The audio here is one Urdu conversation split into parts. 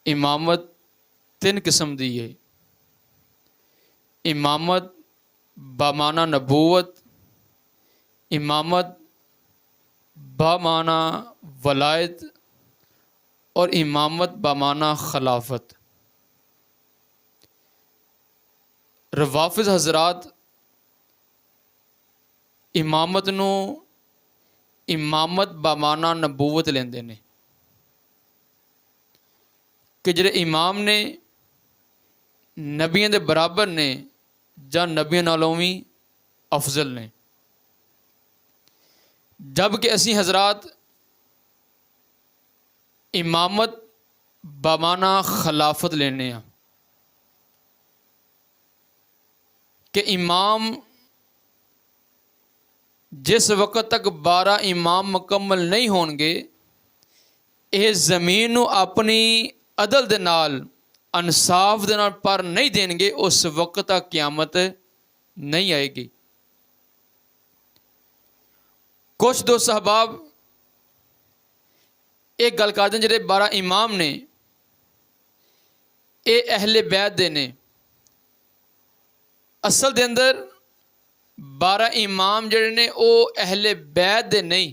امامت تین قسم دی ہے۔ امامت بامانہ نبوت، امامت بامانہ ولایت، اور امامت بامانہ خلافت۔ روافض حضرات امامت نو امامت بامانہ نبوت لیندے نے کہ جڑے امام نے نبیوں دے برابر نے یا نبیوں نالوں بھی افضل نے، جبکہ اسی حضرات امامت بامانہ خلافت لینے ہیں کہ امام جس وقت تک 12 امام مکمل نہیں ہون گے یہ زمین نو اپنی عدل دے نال انصاف دے نال پر نہیں دین گے، اس وقت تک قیامت نہیں آئے گی۔ کچھ دوست احباب ایک گل کر دیں، جڑے 12 امام نے اے اہل بیت دے نے، اصل دے اندر 12 امام جڑے نے او اہل بیت دے نہیں،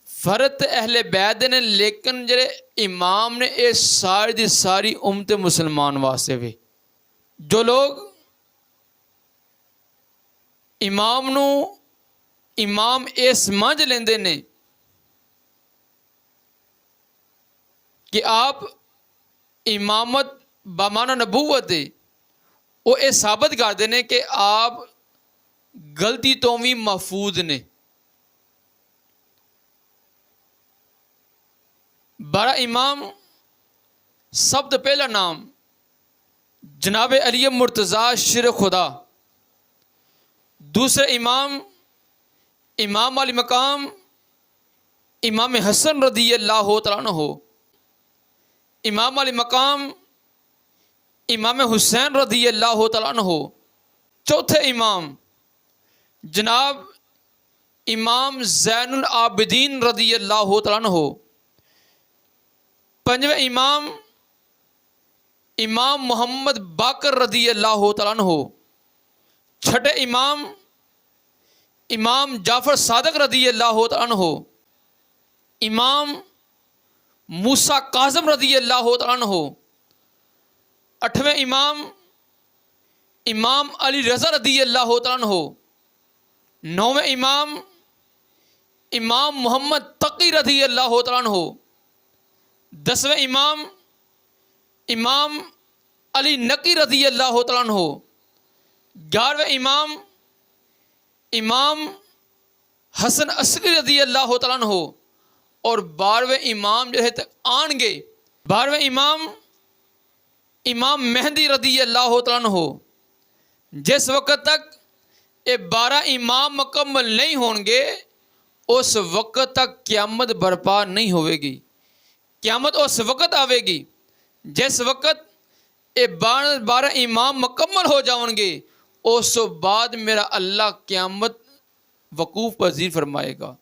فرد اہل بیت دے نے، لیکن جڑے امام نے اے ساری دی ساری امت مسلمان واسطے وے۔ جو لوگ امام نو امام اے سمجھ لیندے نے کہ آپ امامت بامانہ نبوت ہے، وہ یہ ثابت کرتے ہیں کہ آپ غلطی تو بھی محفوظ نے۔ 12 امام سب تو پہلا نام جناب علی مرتضیٰ شیر خدا، دوسرے امام امام علی مقام امام حسن رضی اللہ تعالیٰ عنہ، امام علی مقام امام حسین رضی اللہ تعالیٰ عنہ، چوتھے امام جناب امام زین العابدین رضی اللہ تعالیٰ عنہ، پنجویں امام امام محمد باقر رضی اللہ تعالیٰ عنہ، چھٹے امام امام جعفر صادق رضی اللہ تعالیٰ عنہ، امام موسیٰ کاظم رضی اللہ تعالیٰ عنہ، 8ویں امام امام علی رضا رضی اللہ تعالیٰ عنہ، 9ویں امام امام محمد تقی رضی اللہ تعالیٰ عنہ، 10ویں امام امام علی نقی رضی اللہ تعالیٰ عنہ، 11ویں امام امام حسن عسکری رضی اللہ تعالیٰ عنہ، اور 12ویں امام جو ہے آن گے 12ویں امام امام مہدی رضی اللہ تعالیٰ عنہ۔ جس وقت تک یہ 12 امام مکمل نہیں ہون گے اس وقت تک قیامت برپا نہیں ہوئے گی۔ قیامت اس وقت آئے گی جس وقت یہ 12 امام مکمل ہو جاؤں گے، اس بعد میرا اللہ قیامت وقوف پذیر فرمائے گا۔